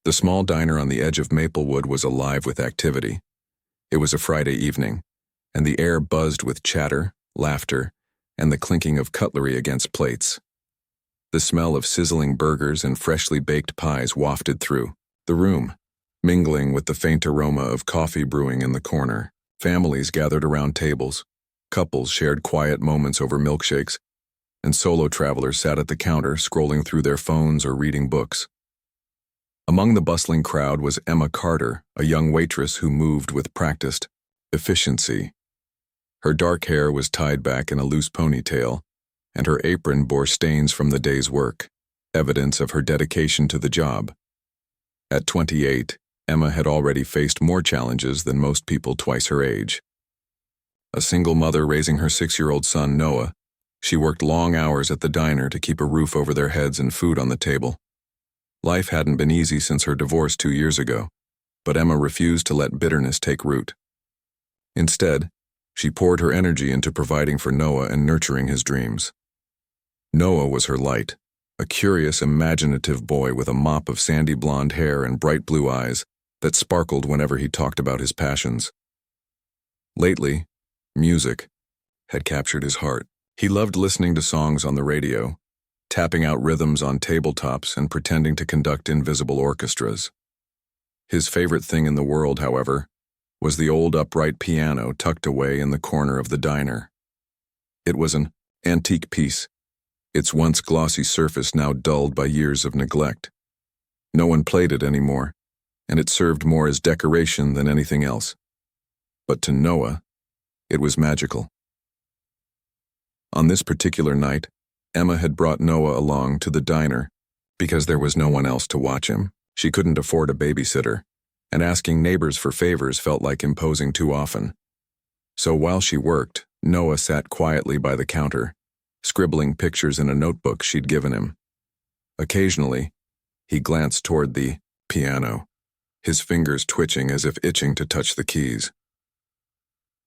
The small diner on the edge of Maplewood was alive with activity. It was a Friday evening, and the air buzzed with chatter, laughter, and the clinking of cutlery against plates. The smell of sizzling burgers and freshly baked pies wafted through the room, mingling with the faint aroma of coffee brewing in the corner. Families gathered around tables, couples shared quiet moments over milkshakes, and solo travelers sat at the counter scrolling through their phones or reading books. Among the bustling crowd was Emma Carter, a young waitress who moved with practiced efficiency. Her dark hair was tied back in a loose ponytail, and her apron bore stains from the day's work, evidence of her dedication to the job. At 28, Emma had already faced more challenges than most people twice her age. A single mother raising her 6-year-old son, Noah, she worked long hours at the diner to keep a roof over their heads and food on the table. Life hadn't been easy since her divorce 2 years ago, but Emma refused to let bitterness take root. Instead, she poured her energy into providing for Noah and nurturing his dreams. Noah was her light, a curious, imaginative boy with a mop of sandy blonde hair and bright blue eyes that sparkled whenever he talked about his passions. Lately, music had captured his heart. He loved listening to songs on the radio, tapping out rhythms on tabletops and pretending to conduct invisible orchestras. His favorite thing in the world, however, was the old upright piano tucked away in the corner of the diner. It was an antique piece, its once glossy surface now dulled by years of neglect. No one played it anymore, and it served more as decoration than anything else. But to Noah, it was magical. On this particular night, Emma had brought Noah along to the diner because there was no one else to watch him. She couldn't afford a babysitter, and asking neighbors for favors felt like imposing too often. So while she worked, Noah sat quietly by the counter, scribbling pictures in a notebook she'd given him. Occasionally, he glanced toward the piano, his fingers twitching as if itching to touch the keys.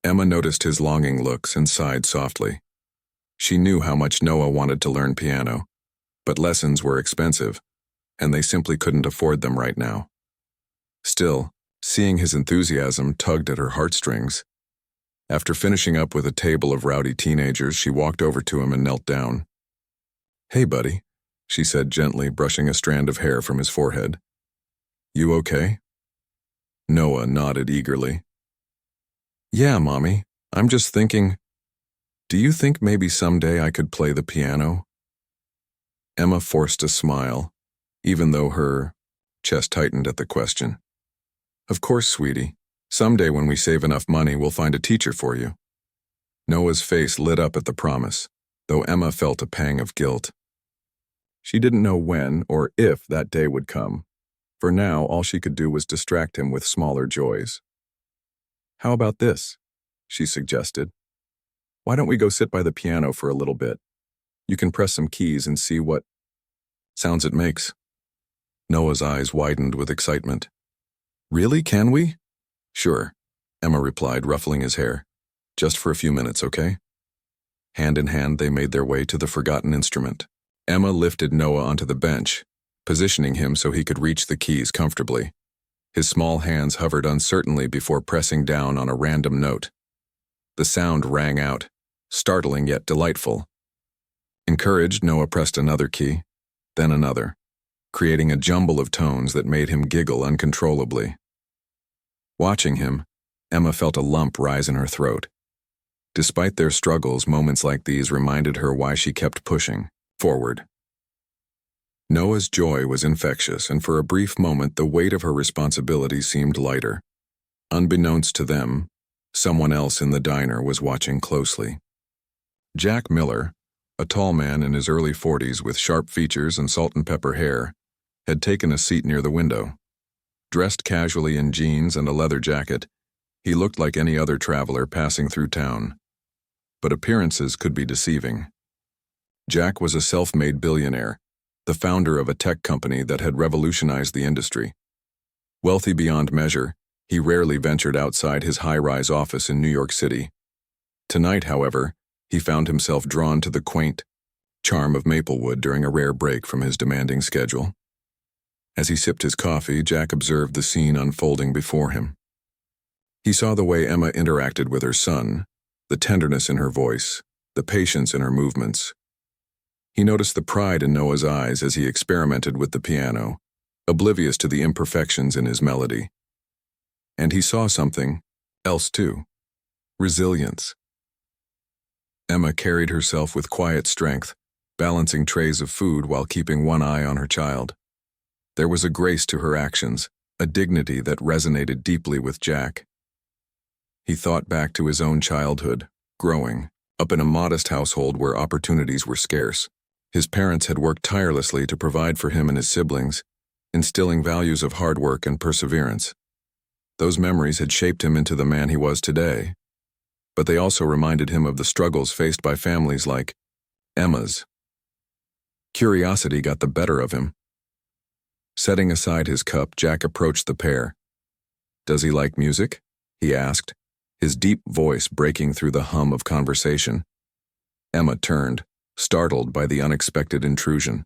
Emma noticed his longing looks and sighed softly. She knew how much Noah wanted to learn piano, but lessons were expensive, and they simply couldn't afford them right now. Still, seeing his enthusiasm tugged at her heartstrings. After finishing up with a table of rowdy teenagers, she walked over to him and knelt down. "Hey, buddy," she said gently, brushing a strand of hair from his forehead. "You okay?" Noah nodded eagerly. "Yeah, Mommy, I'm just thinking, do you think maybe someday I could play the piano?" Emma forced a smile, even though her chest tightened at the question. "Of course, sweetie. Someday when we save enough money, we'll find a teacher for you." Noah's face lit up at the promise, though Emma felt a pang of guilt. She didn't know when or if that day would come. For now, all she could do was distract him with smaller joys. "How about this?" she suggested. "Why don't we go sit by the piano for a little bit? You can press some keys and see what sounds it makes." Noah's eyes widened with excitement. "Really, can we?" "Sure," Emma replied, ruffling his hair. "Just for a few minutes, okay?" Hand in hand, they made their way to the forgotten instrument. Emma lifted Noah onto the bench, positioning him so he could reach the keys comfortably. His small hands hovered uncertainly before pressing down on a random note. The sound rang out, startling yet delightful. Encouraged, Noah pressed another key, then another, creating a jumble of tones that made him giggle uncontrollably. Watching him, Emma felt a lump rise in her throat. Despite their struggles, moments like these reminded her why she kept pushing forward. Noah's joy was infectious, and for a brief moment the weight of her responsibility seemed lighter. Unbeknownst to them, someone else in the diner was watching closely. Jack Miller, a tall man in his early 40s with sharp features and salt and pepper hair, had taken a seat near the window. Dressed casually in jeans and a leather jacket, he looked like any other traveler passing through town. But appearances could be deceiving. Jack was a self-made billionaire, the founder of a tech company that had revolutionized the industry. Wealthy beyond measure, he rarely ventured outside his high-rise office in New York City. Tonight, however, he found himself drawn to the quaint charm of Maplewood during a rare break from his demanding schedule. As he sipped his coffee, Jack observed the scene unfolding before him. He saw the way Emma interacted with her son, the tenderness in her voice, the patience in her movements. He noticed the pride in Noah's eyes as he experimented with the piano, oblivious to the imperfections in his melody. And he saw something else too: resilience. Emma carried herself with quiet strength, balancing trays of food while keeping one eye on her child. There was a grace to her actions, a dignity that resonated deeply with Jack. He thought back to his own childhood, growing up in a modest household where opportunities were scarce. His parents had worked tirelessly to provide for him and his siblings, instilling values of hard work and perseverance. Those memories had shaped him into the man he was today, but they also reminded him of the struggles faced by families like Emma's. Curiosity got the better of him. Setting aside his cup, Jack approached the pair. "Does he like music?" he asked, his deep voice breaking through the hum of conversation. Emma turned, startled by the unexpected intrusion.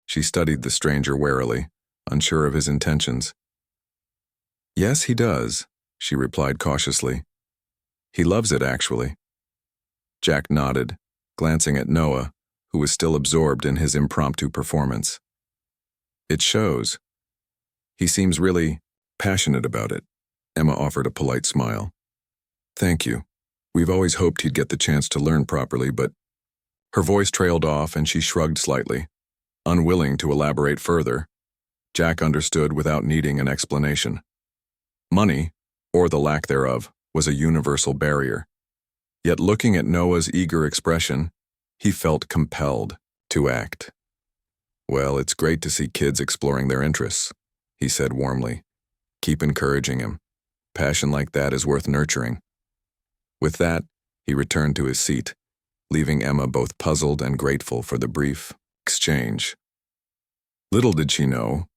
She studied the stranger warily, unsure of his intentions. "Yes, he does," she replied cautiously. "He loves it, actually." Jack nodded, glancing at Noah, who was still absorbed in his impromptu performance. "It shows. He seems really passionate about it." Emma offered a polite smile. "Thank you. We've always hoped he'd get the chance to learn properly, but..." Her voice trailed off and she shrugged slightly, unwilling to elaborate further. Jack understood without needing an explanation. Money, or the lack thereof, was a universal barrier. Yet looking at Noah's eager expression, he felt compelled to act. "Well, it's great to see kids exploring their interests," he said warmly. "Keep encouraging him. Passion like that is worth nurturing." With that, he returned to his seat, leaving Emma both puzzled and grateful for the brief exchange. Little did she know,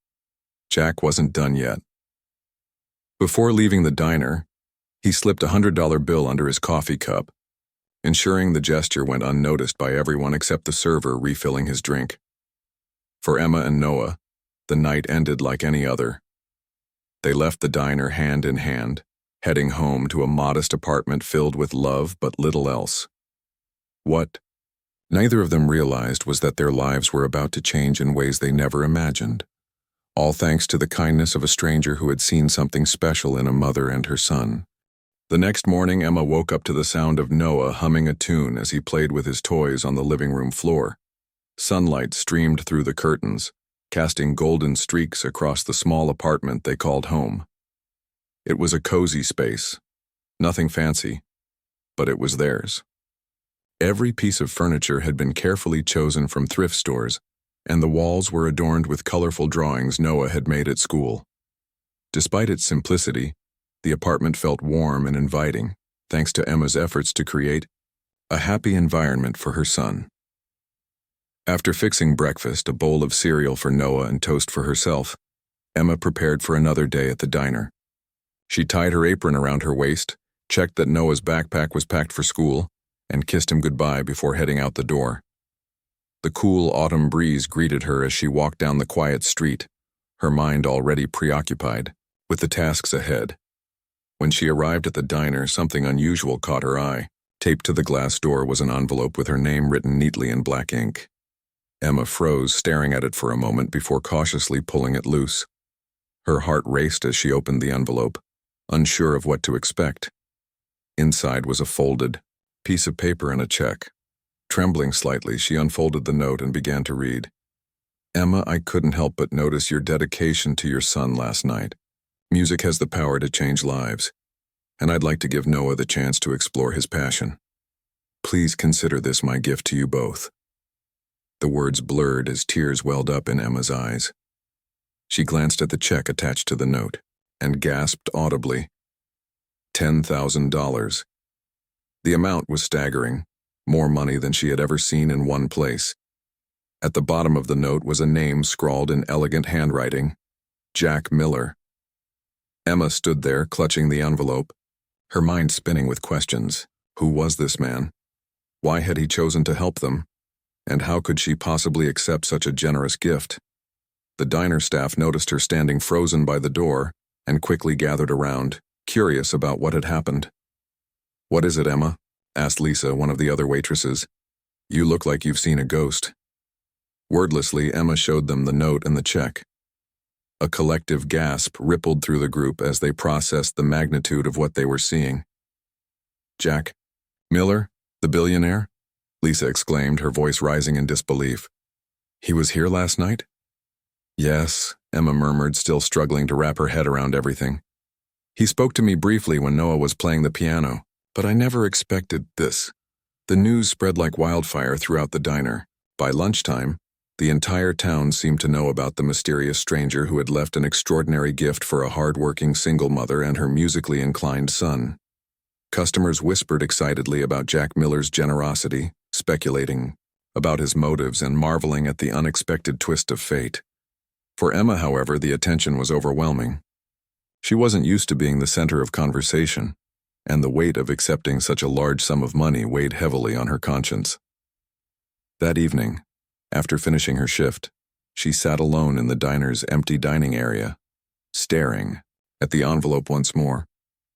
Jack wasn't done yet. Before leaving the diner, he slipped a $100 bill under his coffee cup, ensuring the gesture went unnoticed by everyone except the server refilling his drink. For Emma and Noah, the night ended like any other. They left the diner hand in hand, heading home to a modest apartment filled with love but little else. What neither of them realized was that their lives were about to change in ways they never imagined, all thanks to the kindness of a stranger who had seen something special in a mother and her son. The next morning, Emma woke up to the sound of Noah humming a tune as he played with his toys on the living room floor. Sunlight streamed through the curtains, casting golden streaks across the small apartment they called home. It was a cozy space, nothing fancy, but it was theirs. Every piece of furniture had been carefully chosen from thrift stores, and the walls were adorned with colorful drawings Noah had made at school. Despite its simplicity, the apartment felt warm and inviting, thanks to Emma's efforts to create a happy environment for her son. After fixing breakfast, a bowl of cereal for Noah and toast for herself, Emma prepared for another day at the diner. She tied her apron around her waist, checked that Noah's backpack was packed for school, and kissed him goodbye before heading out the door. The cool autumn breeze greeted her as she walked down the quiet street, her mind already preoccupied with the tasks ahead. When she arrived at the diner, something unusual caught her eye. Taped to the glass door was an envelope with her name written neatly in black ink. Emma froze, staring at it for a moment before cautiously pulling it loose. Her heart raced as she opened the envelope, unsure of what to expect. Inside was a folded piece of paper and a check. Trembling slightly, she unfolded the note and began to read. "Emma, I couldn't help but notice your dedication to your son last night. Music has the power to change lives, and I'd like to give Noah the chance to explore his passion. Please consider this my gift to you both." The words blurred as tears welled up in Emma's eyes. She glanced at the check attached to the note and gasped audibly. $10,000. The amount was staggering, more money than she had ever seen in one place. At the bottom of the note was a name scrawled in elegant handwriting: Jack Miller. Emma stood there, clutching the envelope, her mind spinning with questions. Who was this man? Why had he chosen to help them? And how could she possibly accept such a generous gift? The diner staff noticed her standing frozen by the door and quickly gathered around, curious about what had happened. "What is it, Emma?" asked Lisa, one of the other waitresses. "You look like you've seen a ghost." Wordlessly, Emma showed them the note and the check. A collective gasp rippled through the group as they processed the magnitude of what they were seeing. "Jack Miller, the billionaire?" Lisa exclaimed, her voice rising in disbelief. "He was here last night?" "Yes," Emma murmured, still struggling to wrap her head around everything. "He spoke to me briefly when Noah was playing the piano, but I never expected this." The news spread like wildfire throughout the diner. By lunchtime, the entire town seemed to know about the mysterious stranger who had left an extraordinary gift for a hard-working single mother and her musically inclined son. Customers whispered excitedly about Jack Miller's generosity, speculating about his motives and marveling at the unexpected twist of fate. For Emma, however, the attention was overwhelming. She wasn't used to being the center of conversation, and the weight of accepting such a large sum of money weighed heavily on her conscience. That evening, after finishing her shift, she sat alone in the diner's empty dining area, staring at the envelope once more.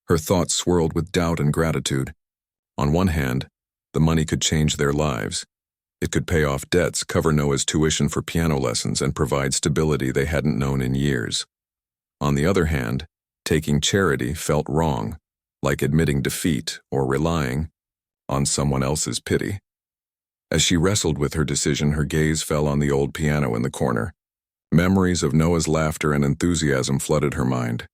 Her thoughts swirled with doubt and gratitude. On one hand, the money could change their lives. It could pay off debts, cover Noah's tuition for piano lessons, and provide stability they hadn't known in years. On the other hand, taking charity felt wrong, like admitting defeat or relying on someone else's pity. As she wrestled with her decision, her gaze fell on the old piano in the corner. Memories of Noah's laughter and enthusiasm flooded her mind.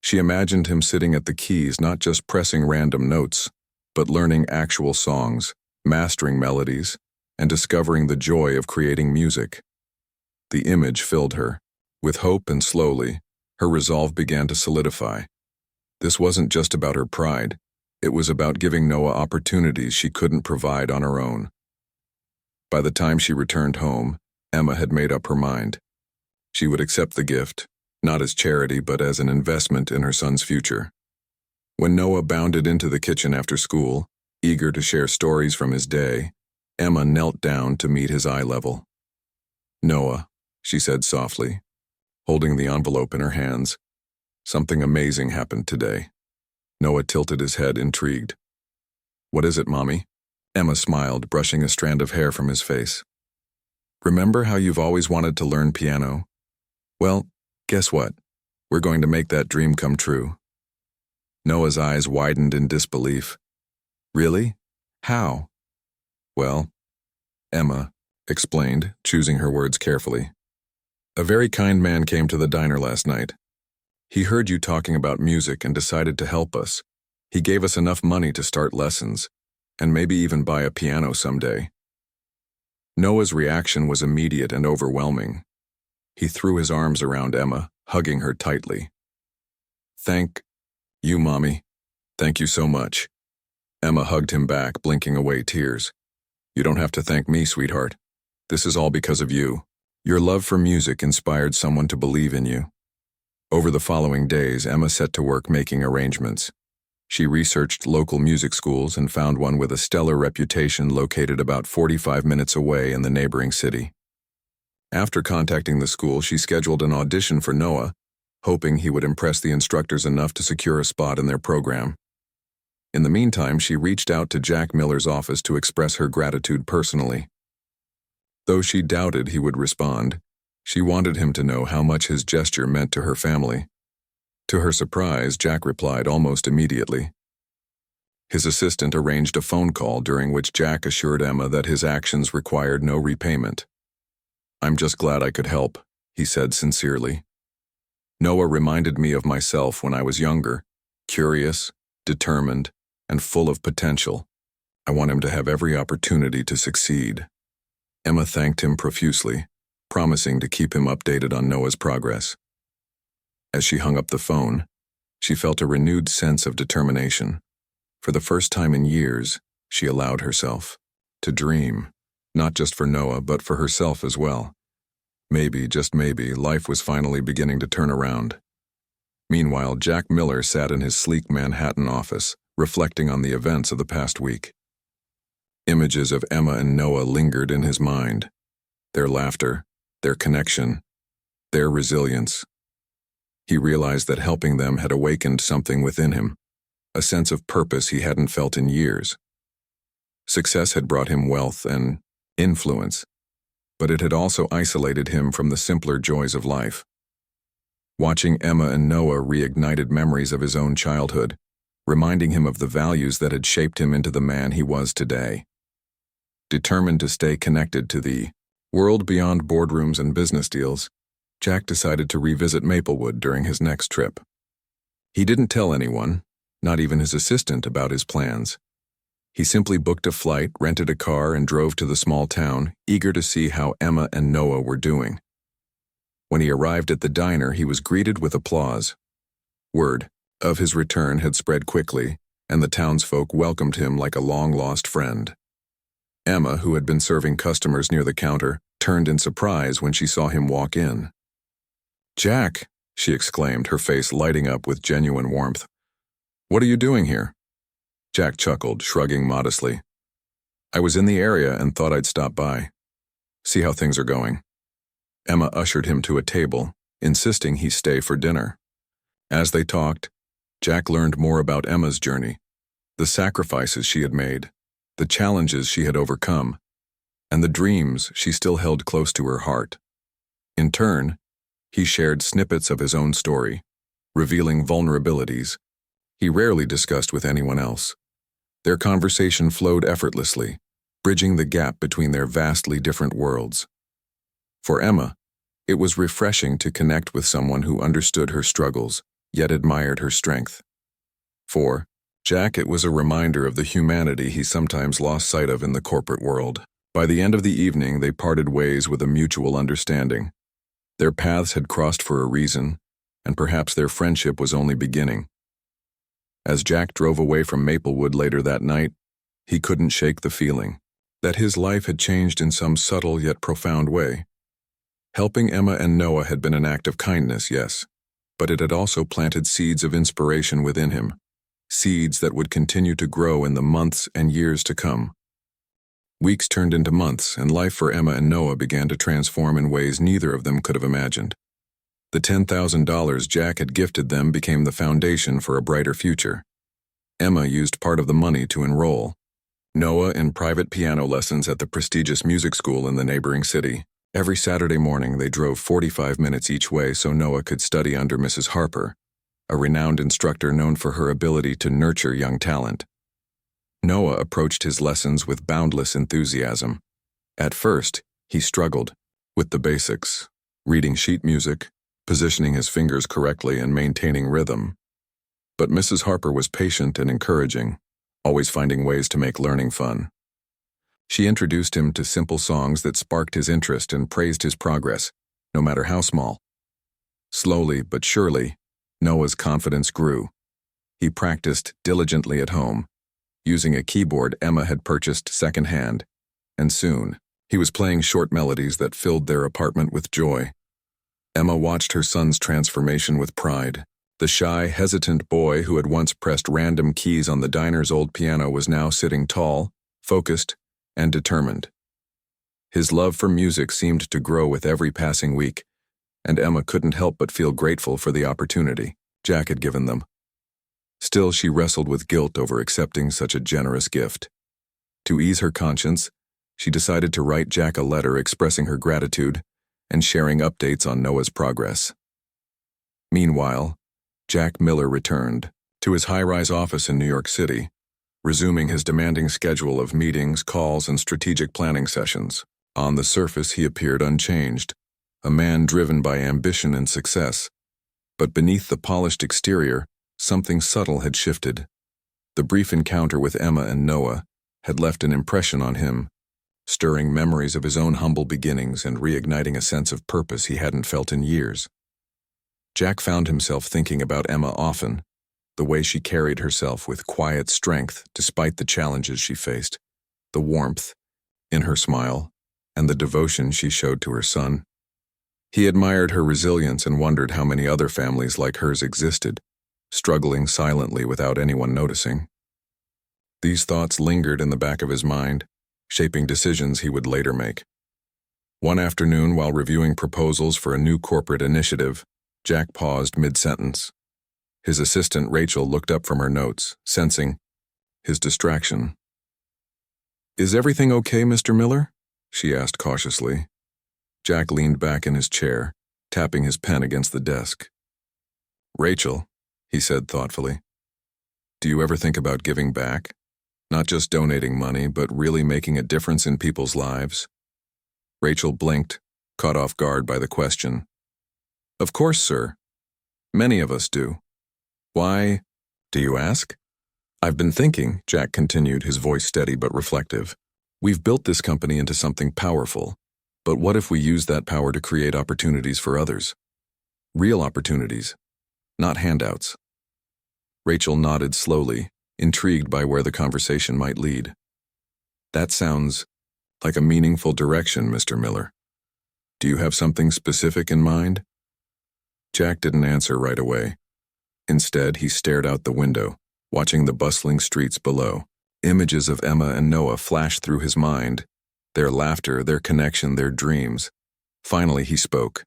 She imagined him sitting at the keys, not just pressing random notes, but learning actual songs, mastering melodies, and discovering the joy of creating music. The image filled her with hope, and slowly, her resolve began to solidify. This wasn't just about her pride. It was about giving Noah opportunities she couldn't provide on her own. By the time she returned home, Emma had made up her mind. She would accept the gift, not as charity but as an investment in her son's future. When Noah bounded into the kitchen after school, eager to share stories from his day, Emma knelt down to meet his eye level. "Noah," she said softly, holding the envelope in her hands, "something amazing happened today." Noah tilted his head, intrigued. "What is it, Mommy?" Emma smiled, brushing a strand of hair from his face. "Remember how you've always wanted to learn piano? Well, guess what? We're going to make that dream come true." Noah's eyes widened in disbelief. "Really? How?" "Well," Emma explained, choosing her words carefully. "A very kind man came to the diner last night. He heard you talking about music and decided to help us. He gave us enough money to start lessons, and maybe even buy a piano someday." Noah's reaction was immediate and overwhelming. He threw his arms around Emma, hugging her tightly. "Thank you, Mommy. Thank you so much." Emma hugged him back, blinking away tears. "You don't have to thank me, sweetheart. This is all because of you. Your love for music inspired someone to believe in you." Over the following days, Emma set to work making arrangements. She researched local music schools and found one with a stellar reputation located about 45 minutes away in the neighboring city. After contacting the school, she scheduled an audition for Noah, hoping he would impress the instructors enough to secure a spot in their program. In the meantime, she reached out to Jack Miller's office to express her gratitude personally. Though she doubted he would respond, she wanted him to know how much his gesture meant to her family. To her surprise, Jack replied almost immediately. His assistant arranged a phone call during which Jack assured Emma that his actions required no repayment. "I'm just glad I could help," he said sincerely. "Noah reminded me of myself when I was younger, curious, determined, and full of potential. I want him to have every opportunity to succeed." Emma thanked him profusely, promising to keep him updated on Noah's progress. As she hung up the phone, she felt a renewed sense of determination. For the first time in years, she allowed herself to dream, not just for Noah, but for herself as well. Maybe, just maybe, life was finally beginning to turn around. Meanwhile, Jack Miller sat in his sleek Manhattan office, reflecting on the events of the past week. Images of Emma and Noah lingered in his mind. Their laughter, their connection, their resilience. He realized that helping them had awakened something within him, a sense of purpose he hadn't felt in years. Success had brought him wealth and influence, but it had also isolated him from the simpler joys of life. Watching Emma and Noah reignited memories of his own childhood, reminding him of the values that had shaped him into the man he was today. Determined to stay connected to the world beyond boardrooms and business deals, Jack decided to revisit Maplewood during his next trip. He didn't tell anyone, not even his assistant, about his plans. He simply booked a flight, rented a car, and drove to the small town, eager to see how Emma and Noah were doing. When he arrived at the diner, he was greeted with applause. Word of his return had spread quickly, and the townsfolk welcomed him like a long-lost friend. Emma, who had been serving customers near the counter, turned in surprise when she saw him walk in. "Jack," she exclaimed, her face lighting up with genuine warmth. "What are you doing here?" Jack chuckled, shrugging modestly. "I was in the area and thought I'd stop by. See how things are going." Emma ushered him to a table, insisting he stay for dinner. As they talked, Jack learned more about Emma's journey, the sacrifices she had made, the challenges she had overcome, and the dreams she still held close to her heart. In turn, he shared snippets of his own story, revealing vulnerabilities he rarely discussed with anyone else. Their conversation flowed effortlessly, bridging the gap between their vastly different worlds. For Emma, it was refreshing to connect with someone who understood her struggles, yet admired her strength. For Jack, it was a reminder of the humanity he sometimes lost sight of in the corporate world. By the end of the evening, they parted ways with a mutual understanding. Their paths had crossed for a reason, and perhaps their friendship was only beginning. As Jack drove away from Maplewood later that night, he couldn't shake the feeling that his life had changed in some subtle yet profound way. Helping Emma and Noah had been an act of kindness, yes, but it had also planted seeds of inspiration within him, seeds that would continue to grow in the months and years to come. Weeks turned into months, and life for Emma and Noah began to transform in ways neither of them could have imagined. The $10,000 Jack had gifted them became the foundation for a brighter future. Emma used part of the money to enroll Noah in private piano lessons at the prestigious music school in the neighboring city. Every Saturday morning, they drove 45 minutes each way so Noah could study under Mrs. Harper, a renowned instructor known for her ability to nurture young talent. Noah approached his lessons with boundless enthusiasm. At first, he struggled with the basics, reading sheet music, positioning his fingers correctly, and maintaining rhythm. But Mrs. Harper was patient and encouraging, always finding ways to make learning fun. She introduced him to simple songs that sparked his interest and praised his progress, no matter how small. Slowly but surely, Noah's confidence grew. He practiced diligently at home, using a keyboard Emma had purchased secondhand, and soon, he was playing short melodies that filled their apartment with joy. Emma watched her son's transformation with pride. The shy, hesitant boy who had once pressed random keys on the diner's old piano was now sitting tall, focused, and determined. His love for music seemed to grow with every passing week, and Emma couldn't help but feel grateful for the opportunity Jack had given them. Still, she wrestled with guilt over accepting such a generous gift. To ease her conscience, she decided to write Jack a letter expressing her gratitude and sharing updates on Noah's progress. Meanwhile, Jack Miller returned to his high-rise office in New York City, resuming his demanding schedule of meetings, calls, and strategic planning sessions. On the surface, he appeared unchanged, a man driven by ambition and success. But beneath the polished exterior, something subtle had shifted. The brief encounter with Emma and Noah had left an impression on him, stirring memories of his own humble beginnings and reigniting a sense of purpose he hadn't felt in years. Jack found himself thinking about Emma often, the way she carried herself with quiet strength despite the challenges she faced, the warmth in her smile, and the devotion she showed to her son. He admired her resilience and wondered how many other families like hers existed, struggling silently without anyone noticing. These thoughts lingered in the back of his mind, shaping decisions he would later make. One afternoon, while reviewing proposals for a new corporate initiative, Jack paused mid-sentence. His assistant, Rachel, looked up from her notes, sensing his distraction. "Is everything okay, Mr. Miller?" she asked cautiously. Jack leaned back in his chair, tapping his pen against the desk. "Rachel," he said thoughtfully, "do you ever think about giving back? Not just donating money, but really making a difference in people's lives?" Rachel blinked, caught off guard by the question. "Of course, sir. Many of us do. Why, do you ask?" "I've been thinking," Jack continued, his voice steady but reflective. "We've built this company into something powerful, but what if we use that power to create opportunities for others? Real opportunities, not handouts." Rachel nodded slowly, intrigued by where the conversation might lead. "That sounds like a meaningful direction, Mr. Miller. Do you have something specific in mind?" Jack didn't answer right away. Instead, he stared out the window, watching the bustling streets below. Images of Emma and Noah flashed through his mind, their laughter, their connection, their dreams. Finally, he spoke.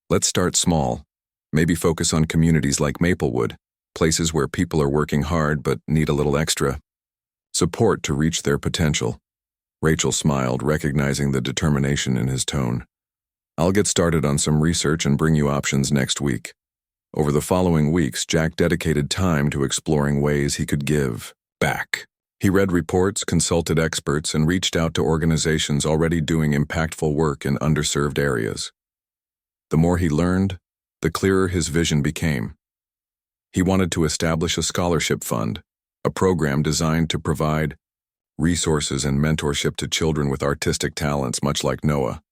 "Let's start small. Maybe focus on communities like Maplewood, places where people are working hard but need a little extra support to reach their potential." Rachel smiled, recognizing the determination in his tone. "I'll get started on some research and bring you options next week." Over the following weeks, Jack dedicated time to exploring ways he could give back. He read reports, consulted experts, and reached out to organizations already doing impactful work in underserved areas. The more he learned, the clearer his vision became. He wanted to establish a scholarship fund, a program designed to provide resources and mentorship to children with artistic talents much like Noah.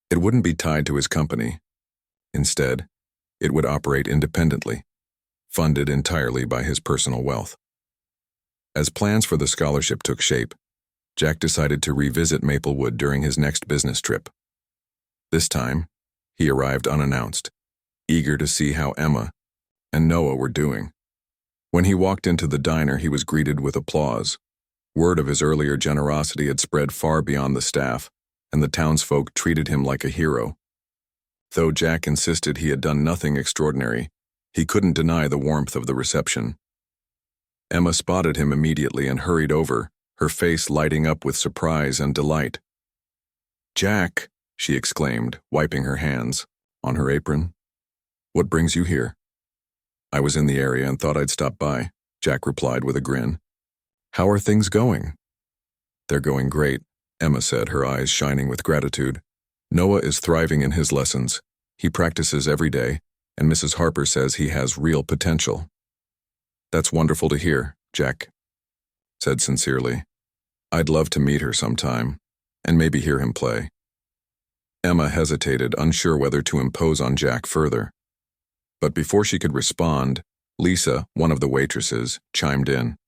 It wouldn't be tied to his company. Instead, it would operate independently, funded entirely by his personal wealth. As plans for the scholarship took shape, Jack decided to revisit Maplewood during his next business trip. This time, he arrived unannounced, eager to see how Emma and Noah were doing. When he walked into the diner, he was greeted with applause. Word of his earlier generosity had spread far beyond the staff, and the townsfolk treated him like a hero. Though Jack insisted he had done nothing extraordinary, he couldn't deny the warmth of the reception. Emma spotted him immediately and hurried over, her face lighting up with surprise and delight. "Jack," she exclaimed, wiping her hands on her apron. "What brings you here?" "I was in the area and thought I'd stop by," Jack replied with a grin. "How are things going?" "They're going great," Emma said, her eyes shining with gratitude. "Noah is thriving in his lessons. He practices every day, and Mrs. Harper says he has real potential." "That's wonderful to hear," Jack said sincerely. "I'd love to meet her sometime, and maybe hear him play." Emma hesitated, unsure whether to impose on Jack further. But before she could respond, Lisa, one of the waitresses, chimed in.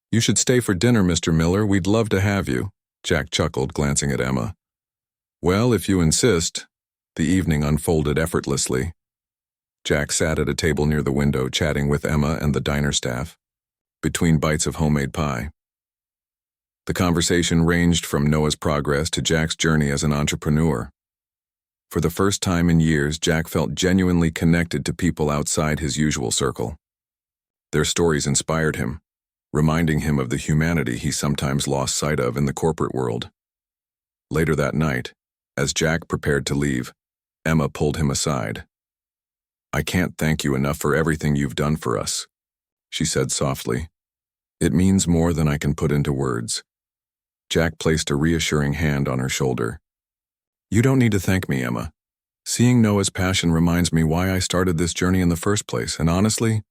"You should stay for dinner, Mr. Miller. We'd love to have you," Jack chuckled, glancing at Emma. "Well, if you insist." The evening unfolded effortlessly. Jack sat at a table near the window, chatting with Emma and the diner staff, between bites of homemade pie. The conversation ranged from Noah's progress to Jack's journey as an entrepreneur. For the first time in years, Jack felt genuinely connected to people outside his usual circle. Their stories inspired him, reminding him of the humanity he sometimes lost sight of in the corporate world. Later that night, as Jack prepared to leave, Emma pulled him aside. "I can't thank you enough for everything you've done for us," she said softly. "It means more than I can put into words." Jack placed a reassuring hand on her shoulder. "You don't need to thank me, Emma. Seeing Noah's passion reminds me why I started this journey in the first place, and honestly..."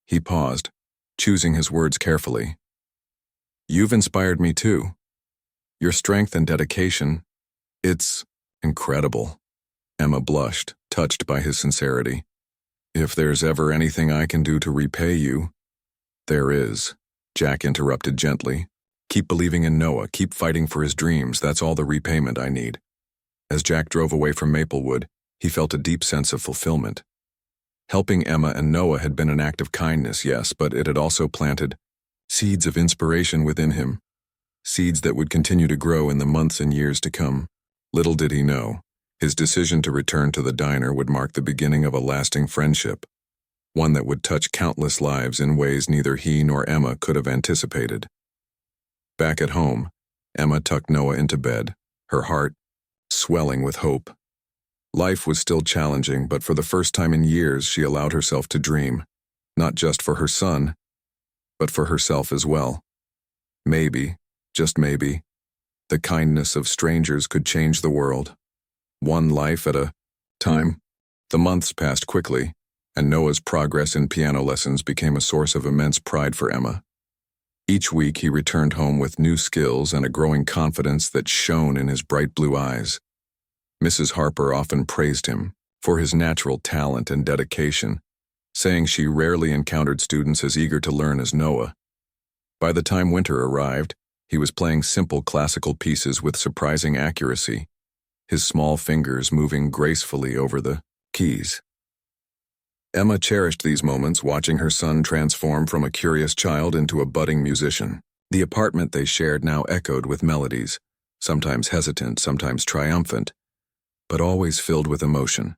He paused, choosing his words carefully. "You've inspired me too. Your strength and dedication, it's incredible." Emma blushed, touched by his sincerity. "If there's ever anything I can do to repay you..." "There is," Jack interrupted gently. "Keep believing in Noah, keep fighting for his dreams, that's all the repayment I need." As Jack drove away from Maplewood, he felt a deep sense of fulfillment. Helping Emma and Noah had been an act of kindness, yes, but it had also planted seeds of inspiration within him, seeds that would continue to grow in the months and years to come. Little did he know, his decision to return to the diner would mark the beginning of a lasting friendship, one that would touch countless lives in ways neither he nor Emma could have anticipated. Back at home, Emma tucked Noah into bed, her heart swelling with hope. Life was still challenging, but for the first time in years she allowed herself to dream, not just for her son, but for herself as well. Maybe, just maybe, the kindness of strangers could change the world, one life at a time. The months passed quickly, and Noah's progress in piano lessons became a source of immense pride for Emma. Each week he returned home with new skills and a growing confidence that shone in his bright blue eyes. Mrs. Harper often praised him for his natural talent and dedication, saying she rarely encountered students as eager to learn as Noah. By the time winter arrived, he was playing simple classical pieces with surprising accuracy, his small fingers moving gracefully over the keys. Emma cherished these moments, watching her son transform from a curious child into a budding musician. The apartment they shared now echoed with melodies, sometimes hesitant, sometimes triumphant, but always filled with emotion.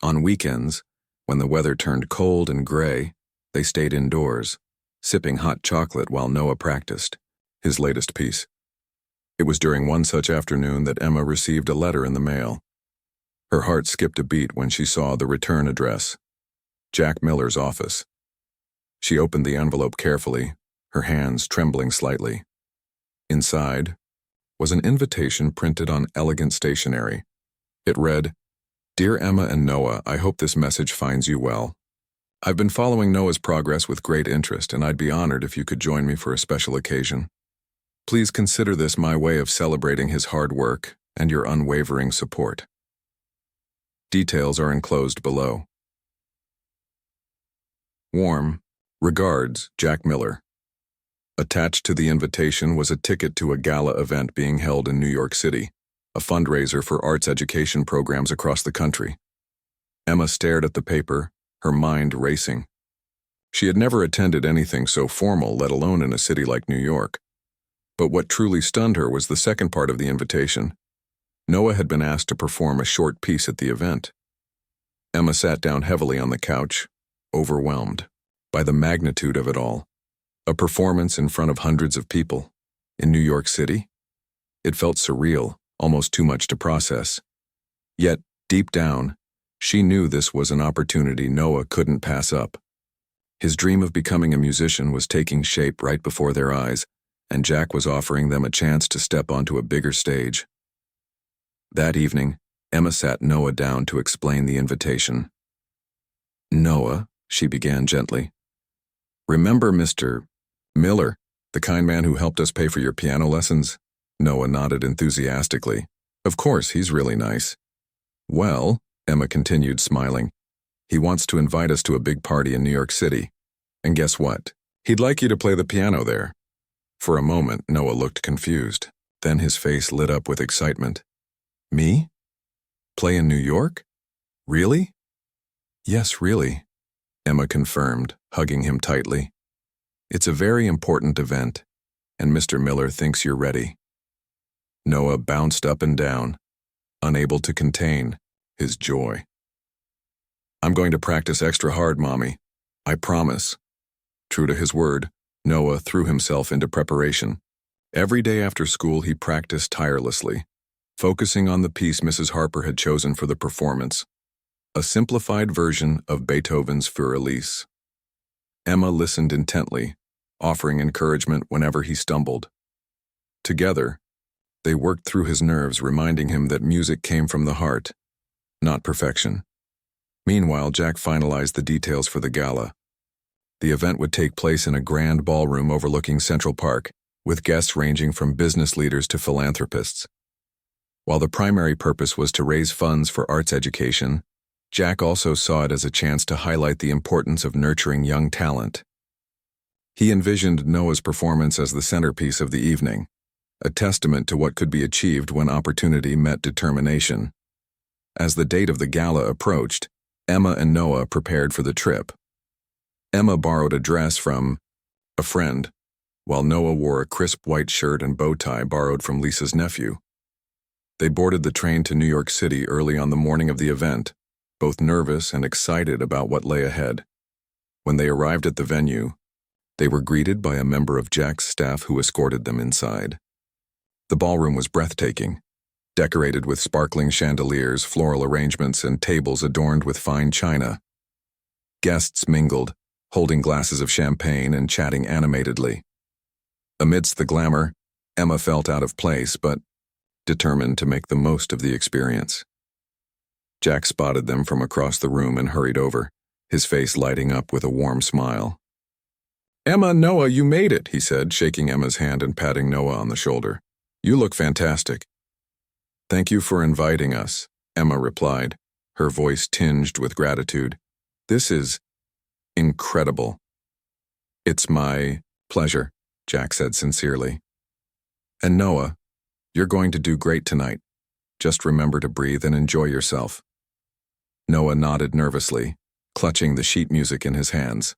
On weekends, when the weather turned cold and gray, they stayed indoors, sipping hot chocolate while Noah practiced his latest piece. It was during one such afternoon that Emma received a letter in the mail. Her heart skipped a beat when she saw the return address, Jack Miller's office. She opened the envelope carefully, her hands trembling slightly. Inside was an invitation printed on elegant stationery. It read, "Dear Emma and Noah, I hope this message finds you well. I've been following Noah's progress with great interest, and I'd be honored if you could join me for a special occasion. Please consider this my way of celebrating his hard work and your unwavering support. Details are enclosed below. Warm regards, Jack Miller." Attached to the invitation was a ticket to a gala event being held in New York City, a fundraiser for arts education programs across the country. Emma stared at the paper, her mind racing. She had never attended anything so formal, let alone in a city like New York. But what truly stunned her was the second part of the invitation. Noah had been asked to perform a short piece at the event. Emma sat down heavily on the couch, overwhelmed by the magnitude of it all. A performance in front of hundreds of people in New York City? It felt surreal, almost too much to process. Yet, deep down, she knew this was an opportunity Noah couldn't pass up. His dream of becoming a musician was taking shape right before their eyes, and Jack was offering them a chance to step onto a bigger stage. That evening, Emma sat Noah down to explain the invitation. "Noah," she began gently, "remember Mr. Miller, the kind man who helped us pay for your piano lessons?" Noah nodded enthusiastically. "Of course, he's really nice." "Well," Emma continued, smiling, "he wants to invite us to a big party in New York City. And guess what? He'd like you to play the piano there." For a moment, Noah looked confused. Then his face lit up with excitement. "Me? Play in New York? Really?" "Yes, really," Emma confirmed, hugging him tightly. "It's a very important event, and Mr. Miller thinks you're ready." Noah bounced up and down, unable to contain his joy. "I'm going to practice extra hard, Mommy. I promise." True to his word, Noah threw himself into preparation. Every day after school he practiced tirelessly, focusing on the piece Mrs. Harper had chosen for the performance, a simplified version of Beethoven's Für Elise. Emma listened intently, offering encouragement whenever he stumbled. Together, they worked through his nerves, reminding him that music came from the heart, not perfection. Meanwhile, Jack finalized the details for the gala. The event would take place in a grand ballroom overlooking Central Park, with guests ranging from business leaders to philanthropists. While the primary purpose was to raise funds for arts education, Jack also saw it as a chance to highlight the importance of nurturing young talent. He envisioned Noah's performance as the centerpiece of the evening, a testament to what could be achieved when opportunity met determination. As the date of the gala approached, Emma and Noah prepared for the trip. Emma borrowed a dress from a friend, while Noah wore a crisp white shirt and bow tie borrowed from Lisa's nephew. They boarded the train to New York City early on the morning of the event, both nervous and excited about what lay ahead. When they arrived at the venue, they were greeted by a member of Jack's staff who escorted them inside. The ballroom was breathtaking, decorated with sparkling chandeliers, floral arrangements, and tables adorned with fine china. Guests mingled, holding glasses of champagne and chatting animatedly. Amidst the glamour, Emma felt out of place, but determined to make the most of the experience. Jack spotted them from across the room and hurried over, his face lighting up with a warm smile. "Emma, Noah, you made it," he said, shaking Emma's hand and patting Noah on the shoulder. "You look fantastic." "Thank you for inviting us," Emma replied, her voice tinged with gratitude. "This is incredible." "It's my pleasure," Jack said sincerely. "And Noah, you're going to do great tonight. Just remember to breathe and enjoy yourself." Noah nodded nervously, clutching the sheet music in his hands.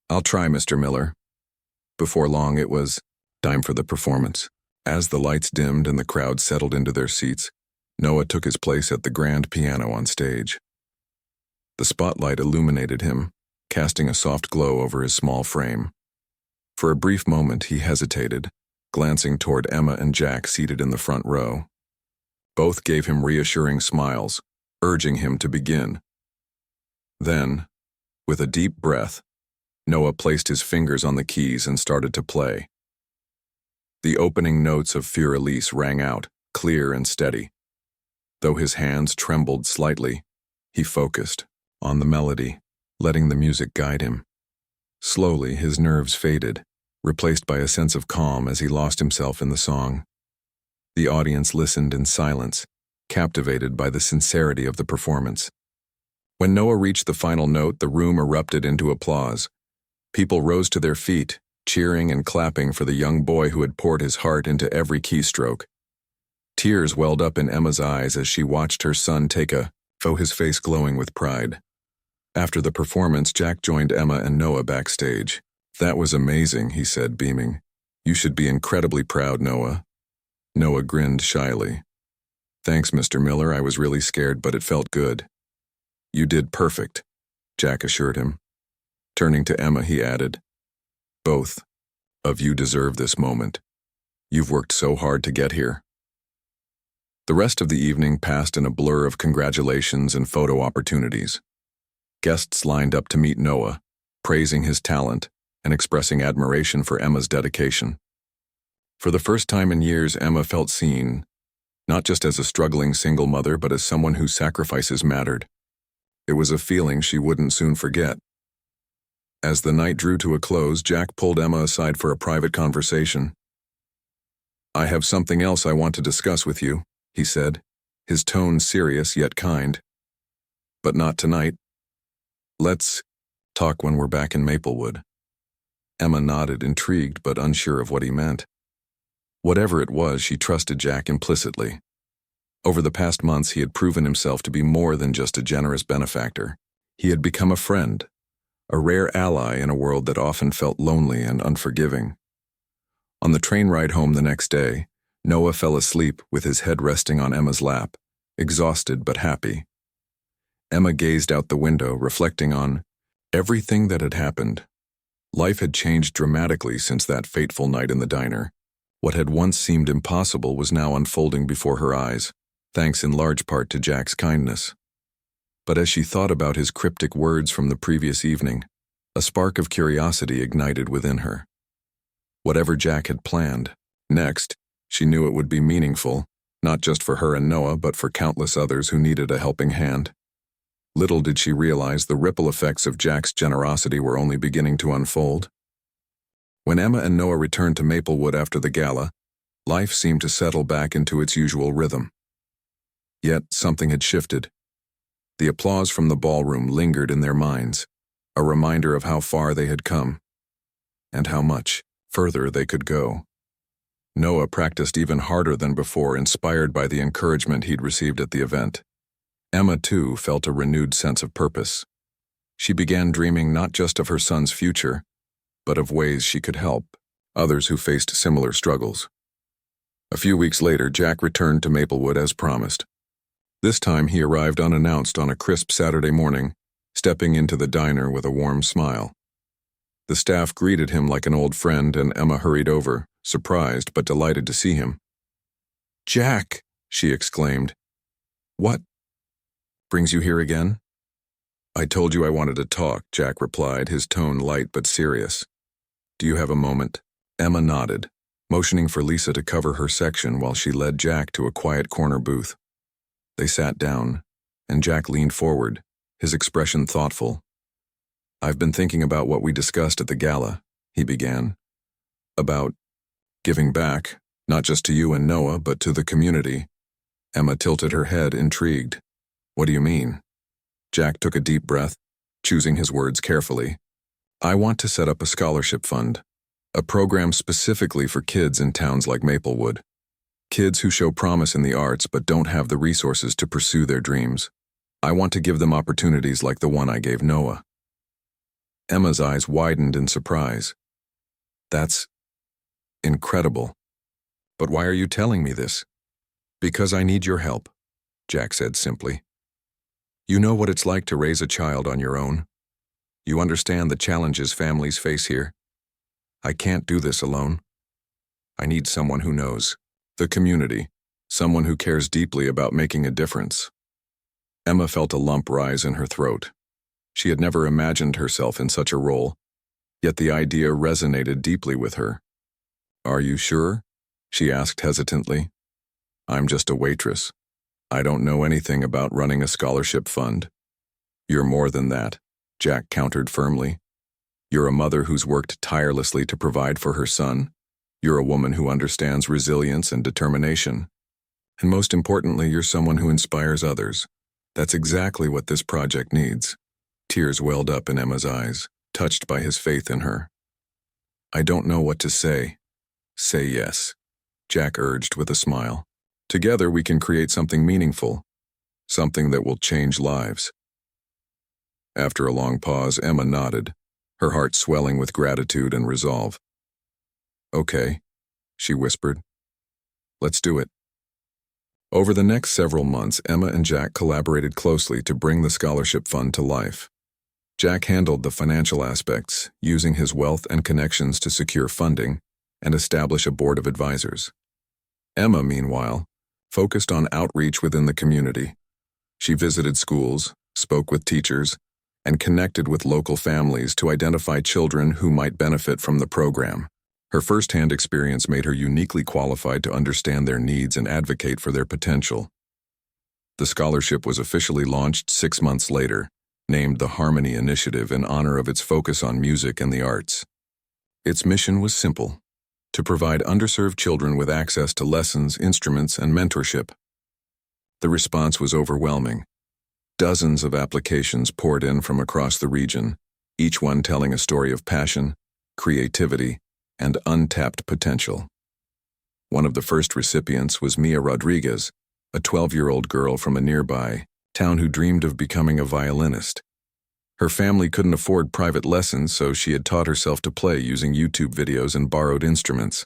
"I'll try, Mr. Miller." Before long, it was time for the performance. As the lights dimmed and the crowd settled into their seats, Noah took his place at the grand piano on stage. The spotlight illuminated him, casting a soft glow over his small frame. For a brief moment, he hesitated, glancing toward Emma and Jack seated in the front row. Both gave him reassuring smiles, urging him to begin. Then, with a deep breath, Noah placed his fingers on the keys and started to play. The opening notes of Fur Elise rang out, clear and steady. Though his hands trembled slightly, he focused on the melody, letting the music guide him. Slowly, his nerves faded, replaced by a sense of calm as he lost himself in the song. The audience listened in silence, captivated by the sincerity of the performance. When Noah reached the final note, the room erupted into applause. People rose to their feet, cheering and clapping for the young boy who had poured his heart into every keystroke. Tears welled up in Emma's eyes as she watched her son take a photo, his face glowing with pride. After the performance, Jack joined Emma and Noah backstage. "That was amazing," he said, beaming. "You should be incredibly proud, Noah." Noah grinned shyly. "Thanks, Mr. Miller. I was really scared, but it felt good." "You did perfect," Jack assured him. Turning to Emma, he added, "Both of you deserve this moment. You've worked so hard to get here." The rest of the evening passed in a blur of congratulations and photo opportunities. Guests lined up to meet Noah, praising his talent and expressing admiration for Emma's dedication. For the first time in years, Emma felt seen, not just as a struggling single mother, but as someone whose sacrifices mattered. It was a feeling she wouldn't soon forget. As the night drew to a close, Jack pulled Emma aside for a private conversation. "I have something else I want to discuss with you," he said, his tone serious yet kind. "But not tonight. Let's talk when we're back in Maplewood." Emma nodded, intrigued but unsure of what he meant. Whatever it was, she trusted Jack implicitly. Over the past months, he had proven himself to be more than just a generous benefactor. He had become a friend, a rare ally in a world that often felt lonely and unforgiving. On the train ride home the next day, Noah fell asleep with his head resting on Emma's lap, exhausted but happy. Emma gazed out the window, reflecting on everything that had happened. Life had changed dramatically since that fateful night in the diner. What had once seemed impossible was now unfolding before her eyes, thanks in large part to Jack's kindness. But as she thought about his cryptic words from the previous evening, a spark of curiosity ignited within her. Whatever Jack had planned next, she knew it would be meaningful, not just for her and Noah, but for countless others who needed a helping hand. Little did she realize the ripple effects of Jack's generosity were only beginning to unfold. When Emma and Noah returned to Maplewood after the gala, life seemed to settle back into its usual rhythm. Yet something had shifted. The applause from the ballroom lingered in their minds, a reminder of how far they had come, and how much further they could go. Noah practiced even harder than before, inspired by the encouragement he'd received at the event. Emma, too, felt a renewed sense of purpose. She began dreaming not just of her son's future, but of ways she could help others who faced similar struggles. A few weeks later, Jack returned to Maplewood as promised. This time he arrived unannounced on a crisp Saturday morning, stepping into the diner with a warm smile. The staff greeted him like an old friend, and Emma hurried over, surprised but delighted to see him. "Jack!" she exclaimed. "What brings you here again?" "I told you I wanted to talk," Jack replied, his tone light but serious. "Do you have a moment?" Emma nodded, motioning for Lisa to cover her section while she led Jack to a quiet corner booth. They sat down, and Jack leaned forward, his expression thoughtful. "I've been thinking about what we discussed at the gala," he began. "About giving back, not just to you and Noah, but to the community." Emma tilted her head, intrigued. "What do you mean?" Jack took a deep breath, choosing his words carefully. "I want to set up a scholarship fund, a program specifically for kids in towns like Maplewood. Kids who show promise in the arts but don't have the resources to pursue their dreams. I want to give them opportunities like the one I gave Noah." Emma's eyes widened in surprise. "That's incredible. But why are you telling me this?" "Because I need your help," Jack said simply. "You know what it's like to raise a child on your own. You understand the challenges families face here. I can't do this alone. I need someone who knows. The community. Someone who cares deeply about making a difference." Emma felt a lump rise in her throat. She had never imagined herself in such a role, yet the idea resonated deeply with her. "Are you sure?" she asked hesitantly. "I'm just a waitress. I don't know anything about running a scholarship fund." "You're more than that," Jack countered firmly. "You're a mother who's worked tirelessly to provide for her son. You're a woman who understands resilience and determination. And most importantly, you're someone who inspires others. That's exactly what this project needs." Tears welled up in Emma's eyes, touched by his faith in her. "I don't know what to say." "Say yes," Jack urged with a smile. "Together we can create something meaningful, something that will change lives." After a long pause, Emma nodded, her heart swelling with gratitude and resolve. "Okay," she whispered. "Let's do it." Over the next several months, Emma and Jack collaborated closely to bring the scholarship fund to life. Jack handled the financial aspects, using his wealth and connections to secure funding and establish a board of advisors. Emma, meanwhile, focused on outreach within the community. She visited schools, spoke with teachers, and connected with local families to identify children who might benefit from the program. Her first-hand experience made her uniquely qualified to understand their needs and advocate for their potential. The scholarship was officially launched 6 months later, named the Harmony Initiative in honor of its focus on music and the arts. Its mission was simple: to provide underserved children with access to lessons, instruments, and mentorship. The response was overwhelming. Dozens of applications poured in from across the region, each one telling a story of passion, creativity, and untapped potential. One of the first recipients was Mia Rodriguez, a 12-year-old girl from a nearby town who dreamed of becoming a violinist. Her family couldn't afford private lessons, so she had taught herself to play using YouTube videos and borrowed instruments.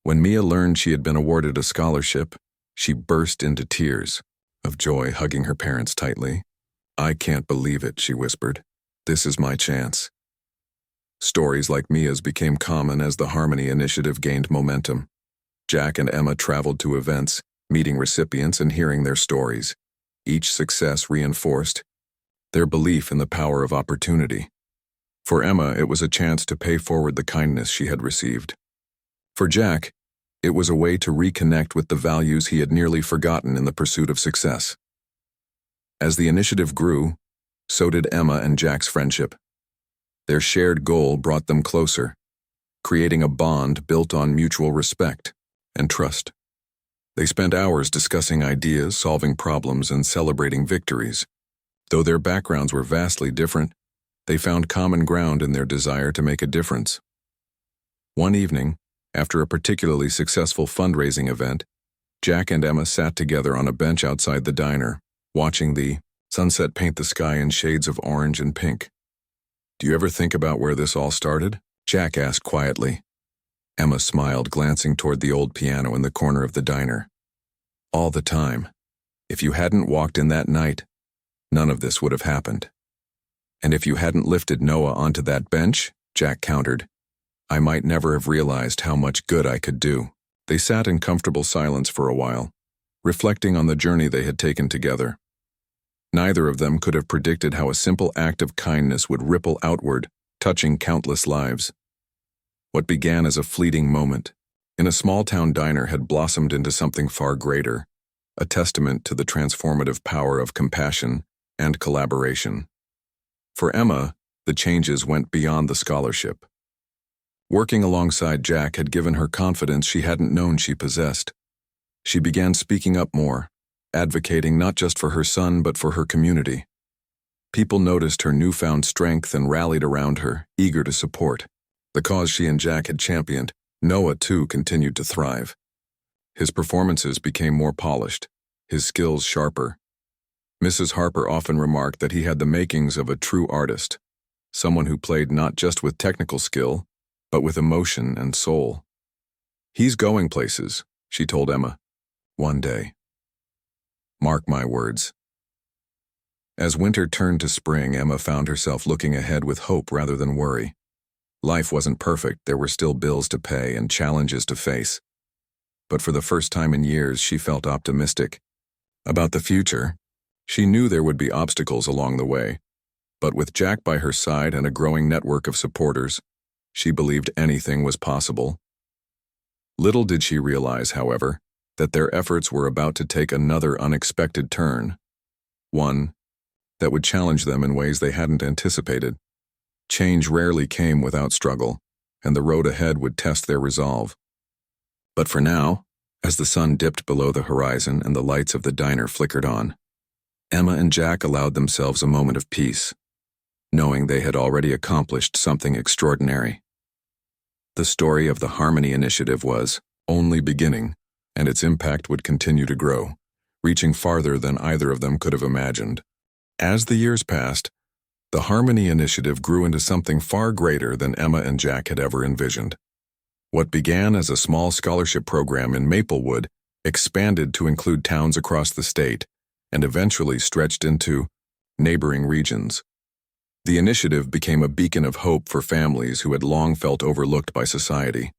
When Mia learned she had been awarded a scholarship, she burst into tears of joy, hugging her parents tightly. "I can't believe it," she whispered. "This is my chance." Stories like Mia's became common as the Harmony Initiative gained momentum. Jack and Emma traveled to events, meeting recipients and hearing their stories. Each success reinforced their belief in the power of opportunity. For Emma, it was a chance to pay forward the kindness she had received. For Jack, it was a way to reconnect with the values he had nearly forgotten in the pursuit of success. As the initiative grew, so did Emma and Jack's friendship. Their shared goal brought them closer, creating a bond built on mutual respect and trust. They spent hours discussing ideas, solving problems, and celebrating victories. Though their backgrounds were vastly different, they found common ground in their desire to make a difference. One evening, after a particularly successful fundraising event, Jack and Emma sat together on a bench outside the diner, watching the sunset paint the sky in shades of orange and pink. "Do you ever think about where this all started?" Jack asked quietly. Emma smiled, glancing toward the old piano in the corner of the diner. All the time. If you hadn't walked in that night, none of this would have happened. And if you hadn't lifted Noah onto that bench, Jack countered, I might never have realized how much good I could do. They sat in comfortable silence for a while, reflecting on the journey they had taken together. Neither of them could have predicted how a simple act of kindness would ripple outward, touching countless lives. What began as a fleeting moment in a small-town diner had blossomed into something far greater, a testament to the transformative power of compassion and collaboration. For Emma, the changes went beyond the scholarship. Working alongside Jack had given her confidence she hadn't known she possessed. She began speaking up more, advocating not just for her son but for her community. People noticed her newfound strength and rallied around her, eager to support. The cause she and Jack had championed, Noah too continued to thrive. His performances became more polished, his skills sharper. Mrs. Harper often remarked that he had the makings of a true artist, someone who played not just with technical skill, but with emotion and soul. He's going places, she told Emma, one day. Mark my words. As winter turned to spring, Emma found herself looking ahead with hope rather than worry. Life wasn't perfect, there were still bills to pay and challenges to face. But for the first time in years, she felt optimistic. About the future, she knew there would be obstacles along the way, but with Jack by her side and a growing network of supporters, she believed anything was possible. Little did she realize, however, that their efforts were about to take another unexpected turn, one that would challenge them in ways they hadn't anticipated. Change rarely came without struggle, and the road ahead would test their resolve. But for now, as the sun dipped below the horizon and the lights of the diner flickered on, Emma and Jack allowed themselves a moment of peace, knowing they had already accomplished something extraordinary. The story of the Harmony Initiative was only beginning, and its impact would continue to grow, reaching farther than either of them could have imagined. As the years passed, the Harmony Initiative grew into something far greater than Emma and Jack had ever envisioned. What began as a small scholarship program in Maplewood expanded to include towns across the state and eventually stretched into neighboring regions. The initiative became a beacon of hope for families who had long felt overlooked by society.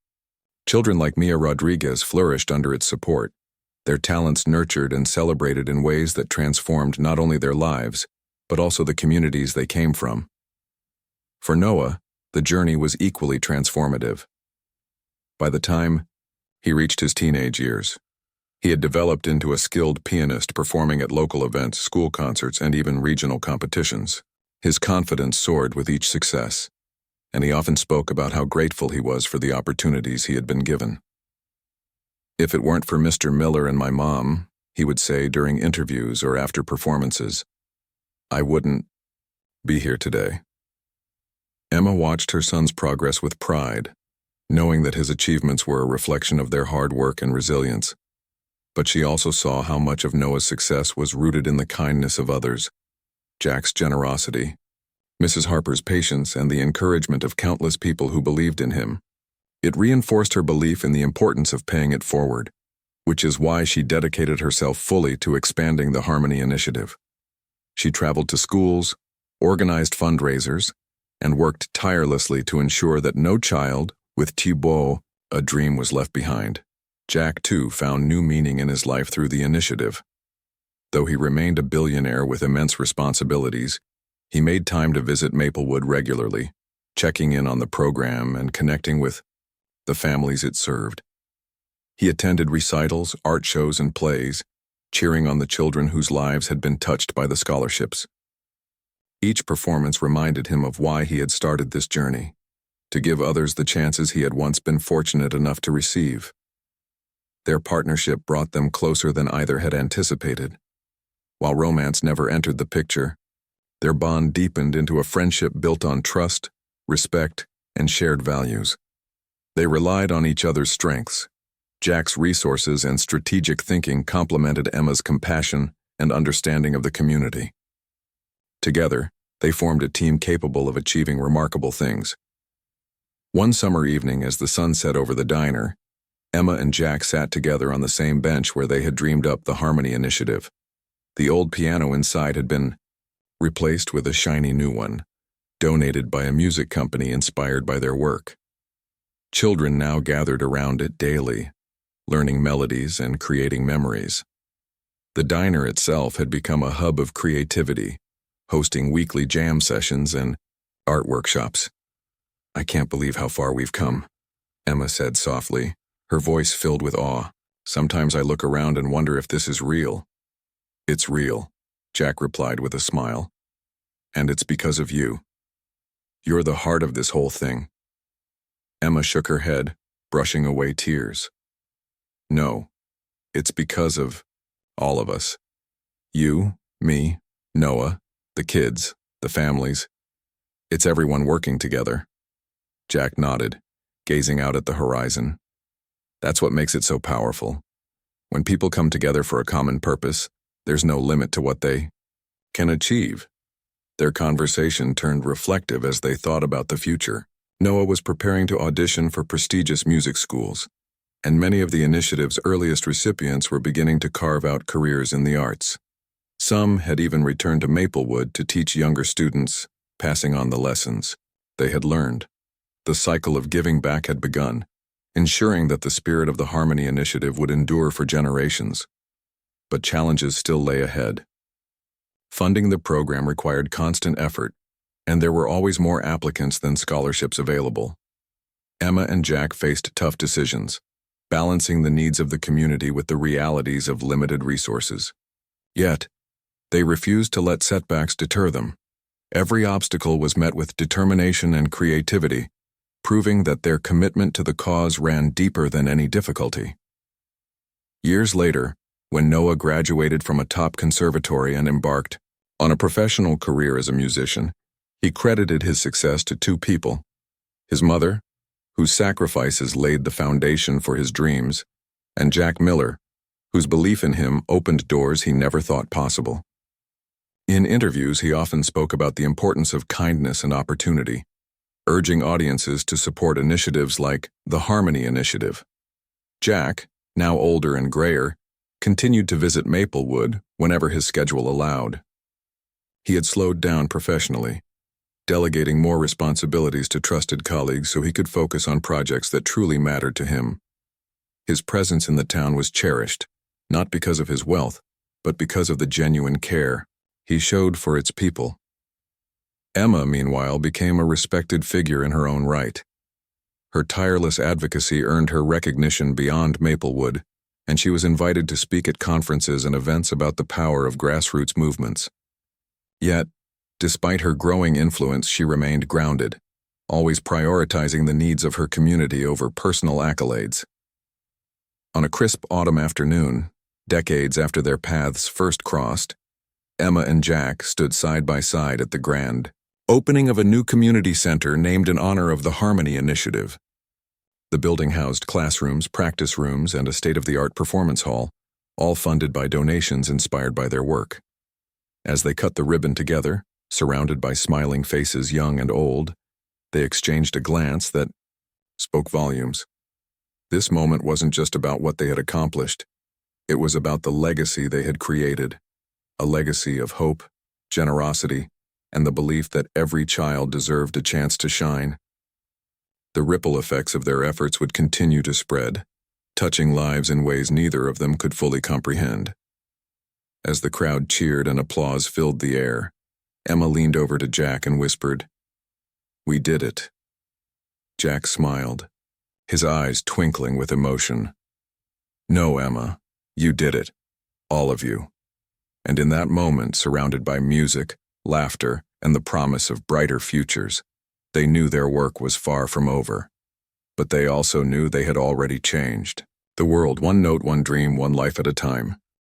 Children like Mia Rodriguez flourished under its support, their talents nurtured and celebrated in ways that transformed not only their lives, but also the communities they came from. For Noah, the journey was equally transformative. By the time he reached his teenage years, he had developed into a skilled pianist performing at local events, school concerts, and even regional competitions. His confidence soared with each success, and he often spoke about how grateful he was for the opportunities he had been given. If it weren't for Mr. Miller and my mom, he would say during interviews or after performances, I wouldn't be here today. Emma watched her son's progress with pride, knowing that his achievements were a reflection of their hard work and resilience. But she also saw how much of Noah's success was rooted in the kindness of others, Jack's generosity, Mrs. Harper's patience, and the encouragement of countless people who believed in him. It reinforced her belief in the importance of paying it forward, which is why she dedicated herself fully to expanding the Harmony Initiative. She traveled to schools, organized fundraisers, and worked tirelessly to ensure that no child with Thibault a dream was left behind. Jack, too, found new meaning in his life through the initiative. Though he remained a billionaire with immense responsibilities, he made time to visit Maplewood regularly, checking in on the program and connecting with the families it served. He attended recitals, art shows, and plays, cheering on the children whose lives had been touched by the scholarships. Each performance reminded him of why he had started this journey, to give others the chances he had once been fortunate enough to receive. Their partnership brought them closer than either had anticipated. While romance never entered the picture, their bond deepened into a friendship built on trust, respect, and shared values. They relied on each other's strengths. Jack's resources and strategic thinking complemented Emma's compassion and understanding of the community. Together, they formed a team capable of achieving remarkable things. One summer evening, as the sun set over the diner, Emma and Jack sat together on the same bench where they had dreamed up the Harmony Initiative. The old piano inside had been replaced with a shiny new one, donated by a music company inspired by their work. Children now gathered around it daily, learning melodies and creating memories. The diner itself had become a hub of creativity, hosting weekly jam sessions and art workshops. "I can't believe how far we've come," Emma said softly, her voice filled with awe. "Sometimes I look around and wonder if this is real." "It's real," Jack replied with a smile. "And it's because of you. You're the heart of this whole thing." Emma shook her head, brushing away tears. "No, it's because of all of us. You, me, Noah, the kids, the families. It's everyone working together." Jack nodded, gazing out at the horizon. "That's what makes it so powerful. When people come together for a common purpose, there's no limit to what they can achieve." Their conversation turned reflective as they thought about the future. Noah was preparing to audition for prestigious music schools, and many of the initiative's earliest recipients were beginning to carve out careers in the arts. Some had even returned to Maplewood to teach younger students, passing on the lessons they had learned. The cycle of giving back had begun, ensuring that the spirit of the Harmony Initiative would endure for generations. But challenges still lay ahead. Funding the program required constant effort, and there were always more applicants than scholarships available. Emma and Jack faced tough decisions, balancing the needs of the community with the realities of limited resources. Yet, they refused to let setbacks deter them. Every obstacle was met with determination and creativity, proving that their commitment to the cause ran deeper than any difficulty. Years later, when Noah graduated from a top conservatory and embarked on a professional career as a musician, he credited his success to two people: his mother, whose sacrifices laid the foundation for his dreams, and Jack Miller, whose belief in him opened doors he never thought possible. In interviews, he often spoke about the importance of kindness and opportunity, urging audiences to support initiatives like the Harmony Initiative. Jack, now older and grayer, continued to visit Maplewood whenever his schedule allowed. He had slowed down professionally, delegating more responsibilities to trusted colleagues so he could focus on projects that truly mattered to him. His presence in the town was cherished, not because of his wealth, but because of the genuine care he showed for its people. Emma, meanwhile, became a respected figure in her own right. Her tireless advocacy earned her recognition beyond Maplewood, and she was invited to speak at conferences and events about the power of grassroots movements. Yet, despite her growing influence, she remained grounded, always prioritizing the needs of her community over personal accolades. On a crisp autumn afternoon, decades after their paths first crossed, Emma and Jack stood side by side at the grand opening of a new community center named in honor of the Harmony Initiative. The building housed classrooms, practice rooms, and a state-of-the-art performance hall, all funded by donations inspired by their work. As they cut the ribbon together, surrounded by smiling faces young and old, they exchanged a glance that spoke volumes. This moment wasn't just about what they had accomplished. It was about the legacy they had created, a legacy of hope, generosity, and the belief that every child deserved a chance to shine. The ripple effects of their efforts would continue to spread, touching lives in ways neither of them could fully comprehend. As the crowd cheered and applause filled the air, Emma leaned over to Jack and whispered, "We did it." Jack smiled, his eyes twinkling with emotion. "No, Emma, you did it, all of you." And in that moment, surrounded by music, laughter, and the promise of brighter futures, they knew their work was far from over. But they also knew they had already changed the world, one note, one dream, one life at a time.